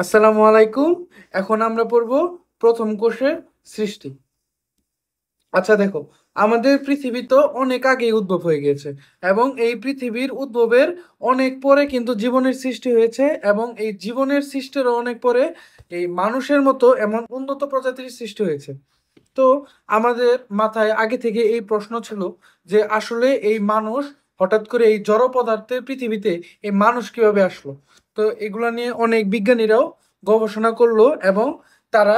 আসসালামু আলাইকুম। এখন আমরা পড়ব প্রথম কোষের সৃষ্টি। আচ্ছা দেখো, আমাদের পৃথিবী তো অনেক আগেই উদ্ভব হয়ে গিয়েছে এবং এই পৃথিবীর উদ্ভবের অনেক পরে কিন্তু জীবনের সৃষ্টি হয়েছে এবং এই জীবনের সৃষ্টিরও অনেক পরে এই মানুষের মতো এমন উন্নত প্রজাতির সৃষ্টি হয়েছে। তো আমাদের মাথায় আগে থেকে এই প্রশ্ন ছিল যে আসলে এই মানুষ হঠাৎ করে এই জড় পদার্থের পৃথিবীতে এই মানুষ কিভাবে আসলো। তো এগুলা নিয়ে অনেক বিজ্ঞানীরাও গবেষণা করলো এবং তারা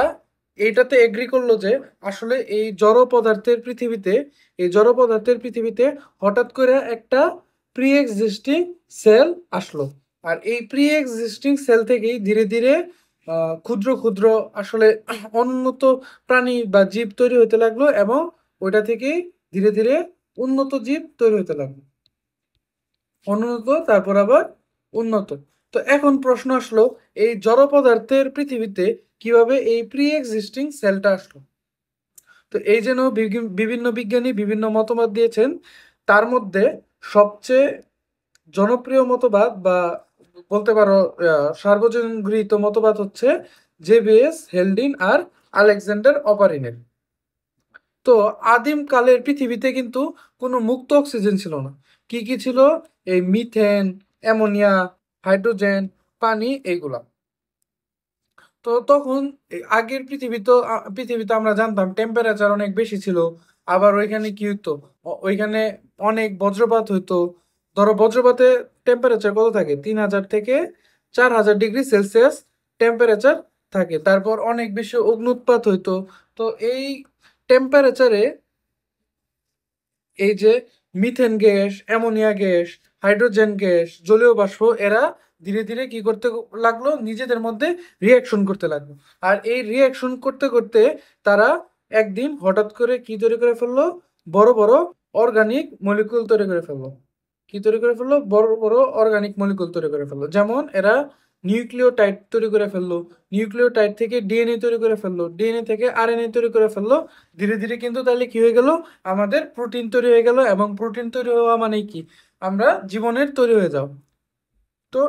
এইটাতে এগ্রি করলো যে আসলে এই জড় পদার্থের পৃথিবীতে হঠাৎ করে একটা প্রি এক্সিস্টিং সেল আসলো। আর এই প্রি এক্সিস্টিং সেল থেকেই ধীরে ধীরে ক্ষুদ্র ক্ষুদ্র আসলে উন্নত প্রাণী বা জীব তৈরি হতে লাগলো এবং ওইটা থেকেই ধীরে ধীরে উন্নত জীব তৈরি হতে লাগলো। অনুন্নত তারপর আবার উন্নত। তো এখন প্রশ্ন আসলো, এই জড় পদার্থের পৃথিবীতে কিভাবে এই প্রি এক্সিস্টিং সেলটা আসলো। তো এই জন্য বিভিন্ন বিজ্ঞানী বিভিন্ন মতবাদ দিয়েছেন। তার মধ্যে সবচেয়ে জনপ্রিয় মতবাদ বা বলতে পারো সার্বজনীন গৃহীত মতবাদ হচ্ছে জেবিএস হেলডিন আর আলেকজান্ডার অপারিনের। তো আদিম কালের পৃথিবীতে কিন্তু কোনো মুক্ত অক্সিজেন ছিল না। কি কি ছিল? এই মিথেন, অ্যামোনিয়া, হাইড্রোজেন, পানি, এইগুলা। তো তখন আগের পৃথিবীতে আমরা জানতাম টেম্পারেচার অনেক বেশি ছিল। আবার ওইখানে কি হতো, ওইখানে অনেক বজ্রপাত হইতো। ধরো বজ্রপাতে টেম্পারেচার কত থাকে? 3000 থেকে 4000 ডিগ্রি সেলসিয়াস টেম্পারেচার থাকে। তারপর অনেক বেশি অগ্নুৎপাত হইতো। তো এই টেম্পারেচারে এই যে methane gas, ammonia gas, hydrogen gas, জলীয় বাষ্প, এরা ধীরে ধীরে কি করতে লাগলো? নিজেদের মধ্যে রিয়াকশন করতে লাগলো। আর এই রিয়াকশন করতে করতে তারা একদিন হঠাৎ করে কি তৈরি করে ফেললো? বড় বড় অর্গানিক মলিকুল তৈরি করে ফেললো। কি তৈরি করে ফেললো? বড় বড় অর্গানিক মলিকুল তৈরি করে ফেললো। যেমন এরা নিউক্লিওটাইড তৈরি করে ফেললো, নিউক্লিওটাইড থেকে ডিএনএ তৈরি করে ফেললো, ডিএনএ থেকে আরএনএ তৈরি করে ফেললো। ধীরে ধীরে কিন্তু তাহলে কি হয়ে গেল? আমাদের প্রোটিন তৈরি হয়ে গেল। এবং প্রোটিন তৈরি হওয়া মানে কি? আমরা জীবনের তৈরি হয়ে যাও। তো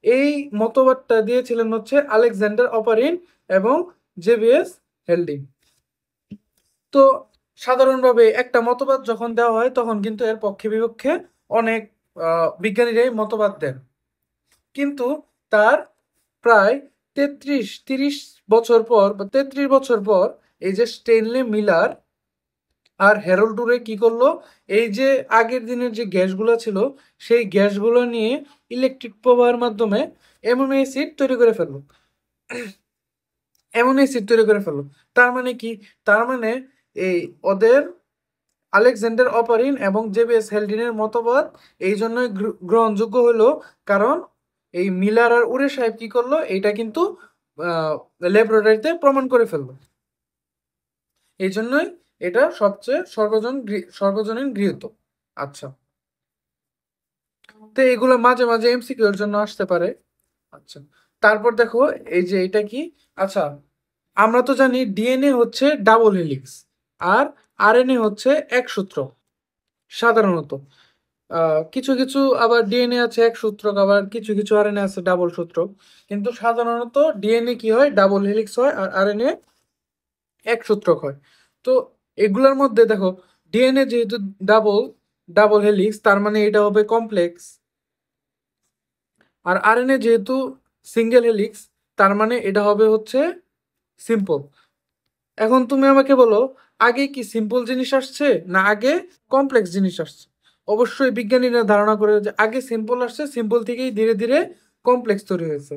এই মতবাদটা দিয়েছিলেন হচ্ছে আলেকজান্ডার অপারিন এবং জেবিএস হেলডিং। তো সাধারণভাবে একটা মতবাদ যখন দেওয়া হয় তখন কিন্তু এর পক্ষে বিপক্ষে অনেক বিজ্ঞানীরাই মতবাদ দেন। কিন্তু তার প্রায় 33 বছর পর এই যে স্টেনলি মিলার আর হ্যারল্ড ডুরে কি করলো? এই যে আগের দিনের যে গ্যাসগুলো ছিল সেই গ্যাসগুলো নিয়ে ইলেকট্রিক প্রবাহের মাধ্যমে অ্যামোনো অ্যাসিড তৈরি করে ফেললো। অ্যামোনো অ্যাসিড তৈরি করে ফেললো। তার মানে কি? তার মানে এই ওদের আলেকজান্ডার অপারিন এবং জেবিএস হেলডিনের মতবাদ এই জন্যই গ্রহণযোগ্য হলো, কারণ এই মিলার আর উরে সাহেব কি করলো? এইটা কিন্তু ল্যাবরেটরিতে প্রমাণ করে ফেললো। এই জন্যই এটা সবচেয়ে সর্বজনীন গৃহীত। আচ্ছা, তো এগুলো মাঝে মাঝে এমসিকিউ এর জন্য আসতে পারে। আচ্ছা, তারপর দেখো এই যে এটা কি। আচ্ছা, আমরা তো জানি ডিএনএ হচ্ছে ডাবল হেলিক্স আর আরএনএ হচ্ছে এক সূত্র সাধারণত। কিছু কিছু আবার ডিএনএ আছে এক সূত্রক, আবার কিছু কিছু আরএনএ আছে ডাবল সূত্রক। কিন্তু সাধারণত ডিএনএ কি হয়? ডাবল হেলিক্স হয় আর আরএনএ এক সূত্রক হয়। তো এগুলোর মধ্যে দেখো, ডিএনএ যেহেতু ডাবল ডাবল হেলিক্স তার মানে এটা হবে কমপ্লেক্স। আর আরএনএ যেহেতু সিঙ্গেল হেলিক্স তার মানে এটা হবে হচ্ছে সিম্পল। এখন তুমি আমাকে বলো, আগে কি সিম্পল জিনিস আসছে না আগে কমপ্লেক্স জিনিস আসছে? অবশ্যই বিজ্ঞানীরা ধারণা করে যে আগে সিম্পল আসছে, সিম্পল থেকেই ধীরে ধীরে কমপ্লেক্স তৈরি হয়েছে।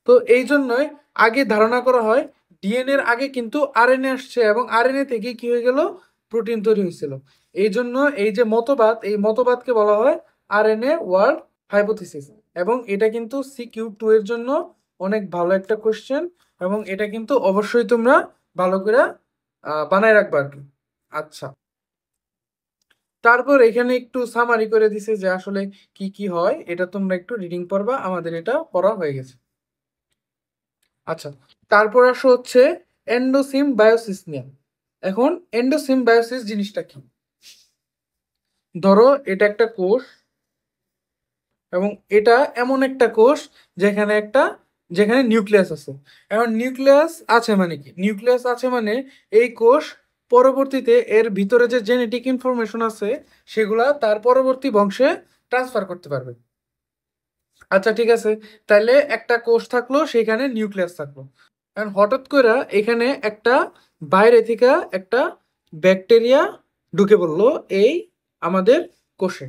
তো এই জন্যই আগে ধারণা করা হয় ডিএনএ এর আগে কিন্তু আরএনএ আসছে এবং আরএনএ থেকে কি হয়ে গেল? প্রোটিন তৈরি হয়েছিল। এই জন্য এই যে মতবাদ, এই মতবাদকে বলা হয় আরএনএ ওয়ার্ল্ড হাইপোথিসিস। এবং এটা কিন্তু CQ2 এর জন্য অনেক ভালো একটা কোশ্চেন এবং এটা কিন্তু অবশ্যই তোমরা ভালো করে বানায় রাখবা আর কি। আচ্ছা, তারপর এখানে একটু সামারি করে দিছে যে আসলে কি কি হয়, এটা তোমরা একটু রিডিং পড়বা, আমাদের এটা পড়া হয়ে গেছে। আচ্ছা, তারপর আসো হচ্ছে এন্ডোসিম বায়োসিস নিয়ে। এখন এন্ডোসিম বায়োসিস জিনিসটা কি? ধরো এটা একটা কোষ এবং এটা এমন একটা কোষ যেখানে নিউক্লিয়াস আছে। এখন নিউক্লিয়াস আছে মানে কি? নিউক্লিয়াস আছে মানে এই কোষ পরবর্তীতে এর ভিতরে যে জেনেটিক ইনফরমেশন আছে সেগুলা তার পরবর্তী বংশে ট্রান্সফার করতে পারবে। আচ্ছা ঠিক আছে, তাহলে একটা কোষ থাকলো, সেখানে নিউক্লিয়াস থাকলো। এখন হঠাৎ করে এখানে একটা বাইরে থেকে একটা ব্যাকটেরিয়া ঢুকে পড়লো এই আমাদের কোষে।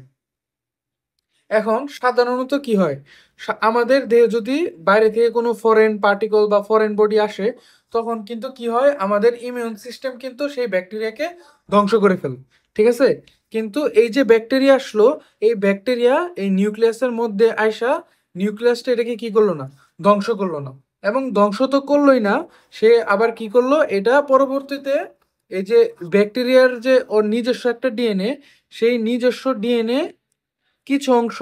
এখন সাধারণত কি হয়, আমাদের দেহে যদি বাইরে থেকে কোনো ফরেন পার্টিকল বা ফরেন বডি আসে, তখন কিন্তু কি হয়, আমাদের ইমিউন সিস্টেম কিন্তু সেই ব্যাকটেরিয়াকে ধ্বংস করে ফেলে। ঠিক আছে, কিন্তু এই যে ব্যাকটেরিয়া আসলো, এই ব্যাকটেরিয়া এই নিউক্লিয়াসের মধ্যে আইসা নিউক্লিয়াসটা এটাকে কি করলো না, ধ্বংস করলো না। এবং ধ্বংস তো করলোই না, সে আবার কি করলো, এটা পরবর্তীতে এই যে ব্যাকটেরিয়ার যে ওর নিজস্ব একটা ডিএনএ, সেই নিজস্ব ডিএনএ কিছু অংশ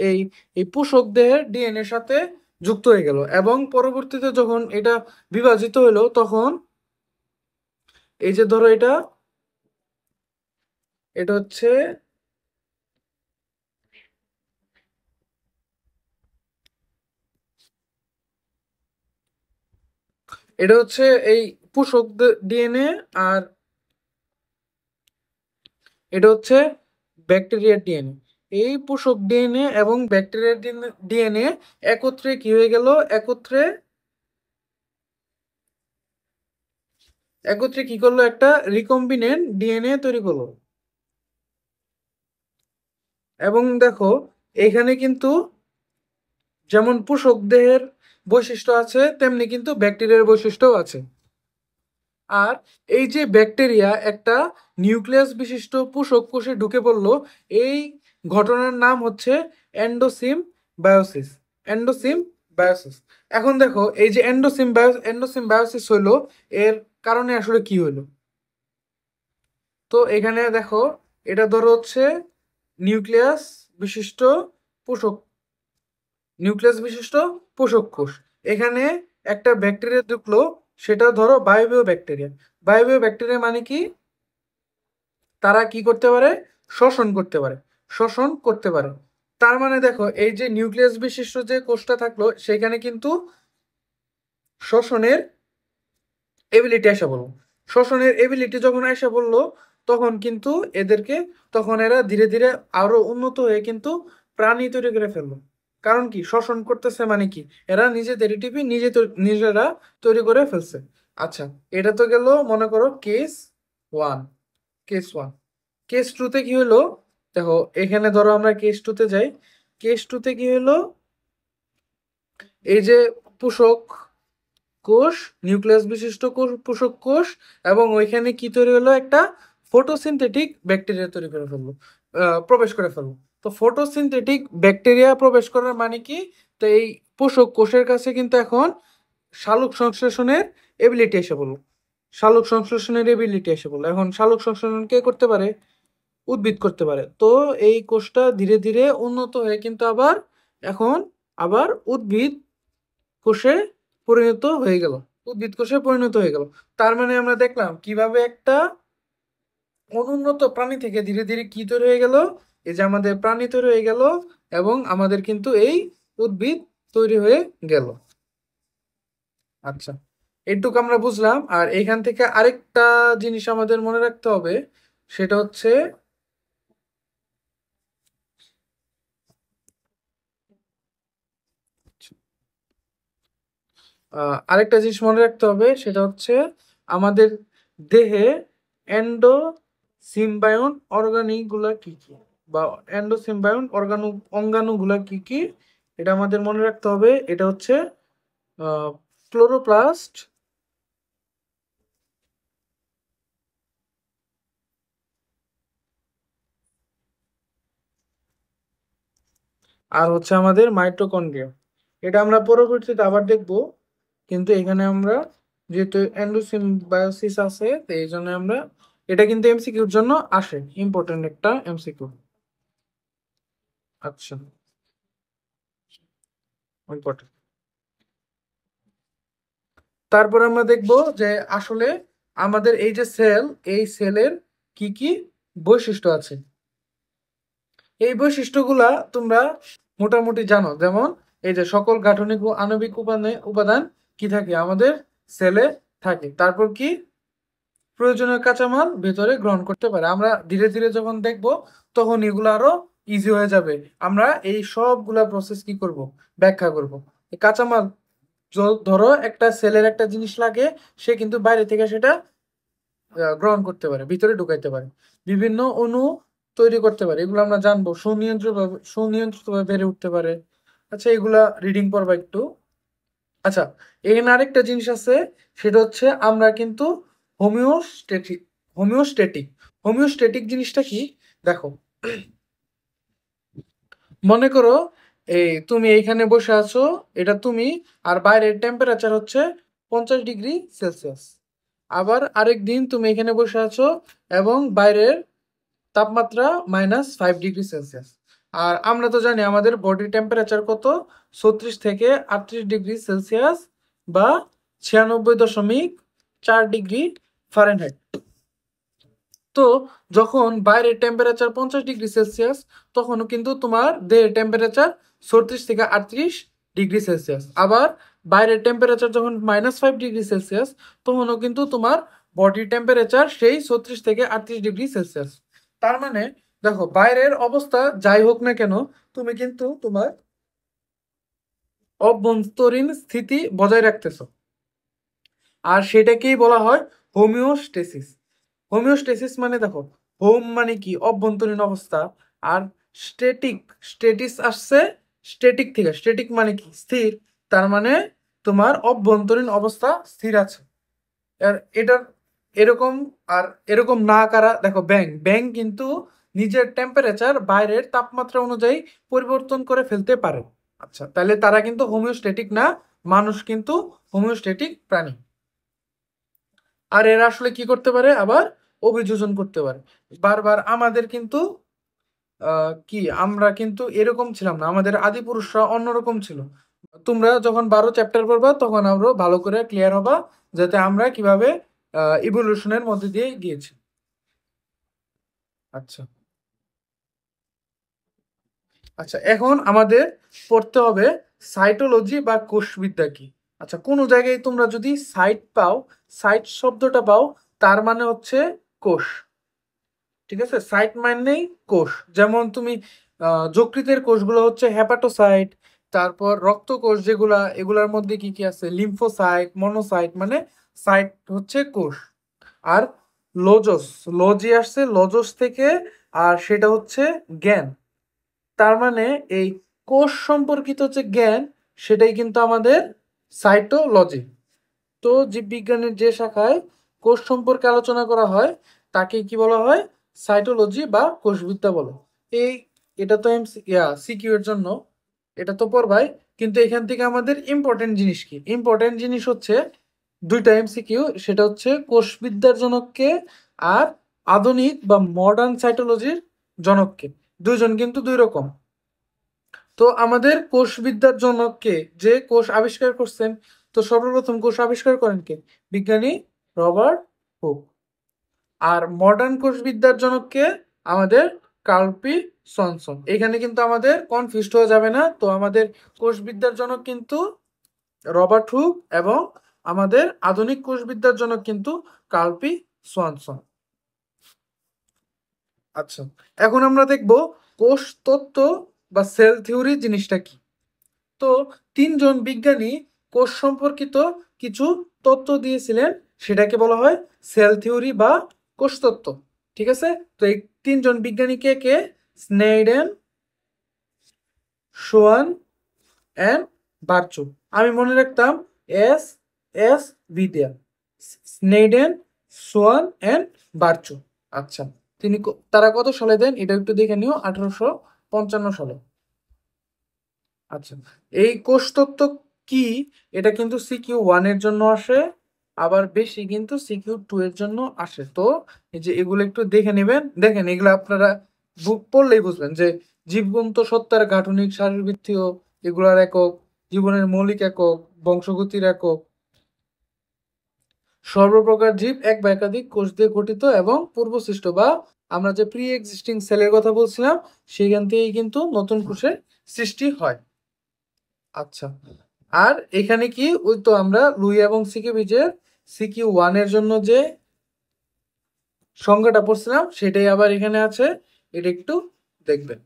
এই এই পোষক দেহের ডিএনএর সাথে যুক্ত হয়ে গেল। এবং পরবর্তীতে যখন এটা বিভাজিত হলো, তখন এই যে ধরো এটা এটা হচ্ছে এটা হচ্ছে এই পোষক ডিএনএ, আর এটা হচ্ছে ব্যাকটেরিয়ার ডিএনএ। এই পোষক ডিএনএ এবং ব্যাকটেরিয়ার ডিএনএ একত্রে কি হয়ে গেল, একত্রে একত্রে কি করলো, একটা রিকম্বিনেন্ট ডিএনএ তৈরি করলো। এবং দেখো এখানে কিন্তু যেমন পোষক দেহের বৈশিষ্ট্য আছে, তেমনি কিন্তু ব্যাকটেরিয়ার বৈশিষ্ট্যও আছে। আর এই যে ব্যাকটেরিয়া একটা নিউক্লিয়াস বিশিষ্ট পোষক কোষে ঢুকে পড়লো, এই ঘটনার নাম হচ্ছে এন্ডোসিম বায়োসিস। এন্ডোসিম বায়োসিস। এখন দেখো এই যে এন্ডোসিম বায়োসিস হইলো, এর কারণে আসলে কি হইলো? তো এখানে দেখো, এটা ধরো হচ্ছে নিউক্লিয়াস বিশিষ্ট পোষক নিউক্লিয়াস বিশিষ্ট পোষক কোষ। এখানে একটা ব্যাকটেরিয়া ঢুকলো, সেটা ধরো বায়বীয় ব্যাকটেরিয়া। বায়বীয় ব্যাকটেরিয়া মানে কি, তারা কি করতে পারে, শ্বসন করতে পারে, শ্বসন করতে পারে। তার মানে দেখো এই যে নিউক্লিয়াস বিশিষ্ট যে কোষটা থাকলো, সেখানে কিন্তু শ্বসনের এবিলিটি আসা বলবো। শ্বসনের এবিলিটি যখন আসা বললো, তখন কিন্তু এদেরকে তখন এরা ধীরে ধীরে আরো উন্নত হয়ে কিন্তু প্রাণী তৈরি করে ফেললো। কারণ কি, শ্বসন করতেছে মানে কি, এরা নিজেদের টিপি নিজেরা তৈরি করে ফেলছে। আচ্ছা, এটা তো গেল মনে করো ওয়ান কেস 1। কেস 2তে কি হলো, দেখো এখানে ধরো আমরা কেস 2তে যাই। কেস 2তে কি হলো, এই যে পোষক কোষ, নিউক্লিয়াস বিশিষ্ট পোষক কোষ, এবং ওইখানে কি তৈরি হলো, একটা ফটোসিনথেটিক ব্যাকটেরিয়া তৈরি করে ফেললো, প্রবেশ করে ফেললো। তো ফটোসিনথেটিক ব্যাকটেরিয়া প্রবেশ করার মানে কি, তো এই পোষক কোষের কাছে কিন্তু এখন শালক সংশ্লেষণের এবিলিটি এসে বললো। শালক সংশ্লেষণের এবিলিটি এসে বললো। এখন শালক সংশ্লেষণ কে করতে পারে, উদ্ভিদ করতে পারে। তো এই কোষটা ধীরে ধীরে উন্নত হয়ে কিন্তু এখন আবার কোষে উদ্ভিদ কোষে পরিণত হয়ে গেল। তার মানে আমরা দেখলাম কিভাবে একটা অনুন্নত প্রাণী থেকে ধীরে ধীরে কি তৈরি হয়ে গেল, এই যে আমাদের প্রাণী তৈরি হয়ে গেল, এবং আমাদের কিন্তু এই উদ্ভিদ তৈরি হয়ে গেল। আচ্ছা, এইটুকু আমরা বুঝলাম। আর এখান থেকে আরেকটা জিনিস আমাদের মনে রাখতে হবে, সেটা হচ্ছে আরেকটা জিনিস মনে রাখতে হবে, সেটা হচ্ছে আমাদের দেহে এন্ডোসিম্বায়ন অর্গানিক গুলা কি কি, বা এন্ডোসিম্বায়ন অঙ্গাণু গুলা কি কি, এটা আমাদের মনে রাখতে হবে। এটা হচ্ছে ক্লোরোপ্লাস্ট, আর হচ্ছে আমাদের মাইটোকন্ড্রিয়া। এটা আমরা পরবর্তীতে আবার দেখব, কিন্তু এখানে আমরা যেহেতু এন্ডোসিম্বায়োসিস আছে, তো এই জন্য আমরা, এটা কিন্তু এমসিকিউর জন্য আসে, ইম্পর্টেন্ট একটা এমসিকিউ। আচ্ছা, ইম্পর্টেন্ট। তারপর আমরা দেখব যে আসলে আমাদের এই যে সেল, এই সেলের কি কি বৈশিষ্ট্য আছে। এই বৈশিষ্ট্যগুলা তোমরা মোটামুটি জানো, যেমন এই যে সকল গাঠনিক ও আণবিক উপাদান কি থাকে আমাদের সেলে থাকে। তারপর কি প্রয়োজনীয় কাঁচামাল ভেতরে গ্রহণ করতে পারে। আমরা ধীরে ধীরে যখন দেখব তখন এগুলো আরো ইজি হয়ে যাবে। আমরা এই সবগুলা প্রসেস কি করব, ব্যাখ্যা করব। এই কাঁচামাল ধরো একটা সেলের একটা জিনিস লাগে, সে কিন্তু বাইরে থেকে সেটা গ্রহণ করতে পারে, ভিতরে ঢুকাইতে পারে, বিভিন্ন অণু তৈরি করতে পারে। এগুলো আমরা জানবো, সুনিয়ন্ত্রিতভাবে বেড়ে উঠতে পারে। আচ্ছা, এগুলা রিডিং পড়বা একটু। আচ্ছা, এখানে আরেকটা জিনিস আছে, সেটা হচ্ছে আমরা কিন্তু হোমিওস্ট্যাটিক হোমিওস্ট্যাটিক হোমিওস্ট্যাটিক জিনিসটা কি দেখো। মনে করো এই তুমি এইখানে বসে আছো, এটা তুমি, আর বাইরের টেম্পারেচার হচ্ছে 50 ডিগ্রি সেলসিয়াস। আবার আরেক দিন তুমি এখানে বসে আছো এবং বাইরের তাপমাত্রা -5 ডিগ্রি সেলসিয়াস। আর আমরা তো জানি আমাদের বডি টেম্পারেচার কত, 36 থেকে 38 ডিগ্রি সেলসিয়াস বা 96.4 ডিগ্রি ফারেনহাইট। তো যখন বাইরের টেম্পারেচার 50 ডিগ্রি সেলসিয়াস, তখনও কিন্তু তোমার দেহের টেম্পারেচার 36 থেকে 38 ডিগ্রি সেলসিয়াস। আবার বাইরের টেম্পারেচার যখন -5 ডিগ্রি সেলসিয়াস, তখনও কিন্তু তোমার বডি টেম্পারেচার সেই 36 থেকে 38 ডিগ্রি সেলসিয়াস। তার মানে দেখো, বাইরের অবস্থা যাই হোক না কেন, তুমি কিন্তু তোমার অভ্যন্তরীণ স্থিতি বজায় রাখতেছো। আর সেটাকেই বলা হয় হোমিওস্টেসিস। হোমিওস্টেসিস মানে দেখো, হোম মানে কি অভ্যন্তরীণ অবস্থা, আর স্টেটিস আসছে স্ট্যাটিক থেকে। স্ট্যাটিক মানে কি স্থির, তার মানে তোমার অভ্যন্তরীণ অবস্থা স্থির আছে। আর এটার এরকম, আর এরকম না কারা দেখো, ব্যাং কিন্তু নিজের টেম্পারেচার বাইরের তাপমাত্রা অনুযায়ী পরিবর্তন করে ফেলতে পারে। আচ্ছা, তাহলে তারা কিন্তু হোমিওস্ট্যাটিক না, মানুষ কিন্তু হোমিওস্ট্যাটিক প্রাণী। আর এরা আসলে কি করতে পারে, আবার অভিযোজন করতে পারে বারবার। আমাদের কিন্তু কি আমরা কিন্তু এরকম ছিলাম না, আমাদের আদি পুরুষরা অন্যরকম ছিল। তোমরা যখন 12 চ্যাপ্টার পড়বা তখন আরো ভালো করে ক্লিয়ার হবা, যাতে আমরা কিভাবে ইভলিউশনের মধ্যে দিয়ে গিয়েছি। আচ্ছা আচ্ছা, এখন আমাদের পড়তে হবে সাইটোলজি বা কোষবিদ্যা কি। আচ্ছা, কোনো জায়গায় তোমরা যদি সাইট শব্দটা পাও, তার মানে হচ্ছে কোষ। ঠিক আছে, সাইট মানেই কোষ। যেমন তুমি যকৃতের কোষগুলো হচ্ছে হেপাটোসাইট, তারপর রক্ত কোষ যেগুলা, এগুলার মধ্যে কি কি আছে, লিম্ফোসাইট, মনোসাইট, মানে সাইট হচ্ছে কোষ। আর লোজস, লজি আসছে লজস থেকে, আর সেটা হচ্ছে জ্ঞান। তার মানে এই কোষ সম্পর্কিত যে জ্ঞান, সেটাই কিন্তু আমাদের সাইটোলজি। তো জীববিজ্ঞানের যে শাখায় কোষ সম্পর্কে আলোচনা করা হয়, তাকে কি বলা হয়, সাইটোলজি বা কোষবিদ্যা বলে। এই এটা তো সিকিউ এর জন্য এটা তো পড়বাই, কিন্তু এখান থেকে আমাদের ইম্পর্টেন্ট জিনিস কি, ইম্পর্টেন্ট জিনিস হচ্ছে দুইটা এমসিকিউ। সেটা হচ্ছে কোষবিদ্যার জনককে, আর আধুনিক বা মডার্ন সাইটোলজির জনককে। দুইজন কিন্তু দুই রকম। তো আমাদের কোষবিদ্যার জনককে, যে কোষ আবিষ্কার করছেন, তো সর্বপ্রথম কোষ আবিষ্কার করেন কে, বিজ্ঞানী রবার্ট হুক। আর মডার্ন কোষবিদ্যার জনককে, আমাদের কার্ল পি সনসন। এখানে কিন্তু আমাদের কনফিউজড হয়ে যাবে না। তো আমাদের কোষবিদ্যার জনক কিন্তু রবার্ট হুক, এবং আমাদের আধুনিক কোষবিদ্যার জনক কিন্তু কার্ল পি সোয়ানসন। আচ্ছা, এখন আমরা দেখব কোষ তত্ত্ব বা সেল থিওরি জিনিসটা কি। তো তিনজন বিজ্ঞানী কোষ সম্পর্কিত কিছু তত্ত্ব দিয়েছিলেন, সেটাকে বলা হয় সেল থিওরি বা কোষতত্ত্ব। ঠিক আছে, তো এই তিনজন বিজ্ঞানী কে কে, স্নেইডেন, সোয়ান অ্যান্ড বার্চু। আমি মনে রাখতাম এস এস বিদ্যা, স্নেইডেন, সোয়ান অ্যান্ড বার্চু। আচ্ছা, তারা কত সালে দেন এটা একটু দেখে নিও, 1855 সালে। আচ্ছা, এই কোষতত্ত্ব কি, এটা কিন্তু সিকিউ 1 এর জন্য আসে, আবার বেশি কিন্তু সিকিউ 2 এর জন্য আসে। তো এই যে এগুলো একটু দেখে নেবেন, দেখেন এগুলো আপনারা বুক পড়লেই বুঝবেন যে জীবন্ত সত্তার গাঠনিক শারীরবৃত্তীয় এগুলার একক, জীবনের মৌলিক একক, বংশগতির একক, সর্বপ্রকার জীব এক বা একাধিক কোষ দিয়ে গঠিত এবং পূর্বসৃষ্ট, বা আমরা যে প্রি এক্সিস্টিং সেলের কথা বলছিলাম, সেখান থেকেই কিন্তু নতুন কোষে সৃষ্টি হয়। আচ্ছা, আর এখানে কি ওই তো আমরা লুই এবং সিকি বীজের CQ1 এর জন্য যে সংজ্ঞাটা পড়ছিলাম সেটাই আবার এখানে আছে, এটা একটু দেখবেন।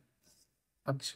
আচ্ছা।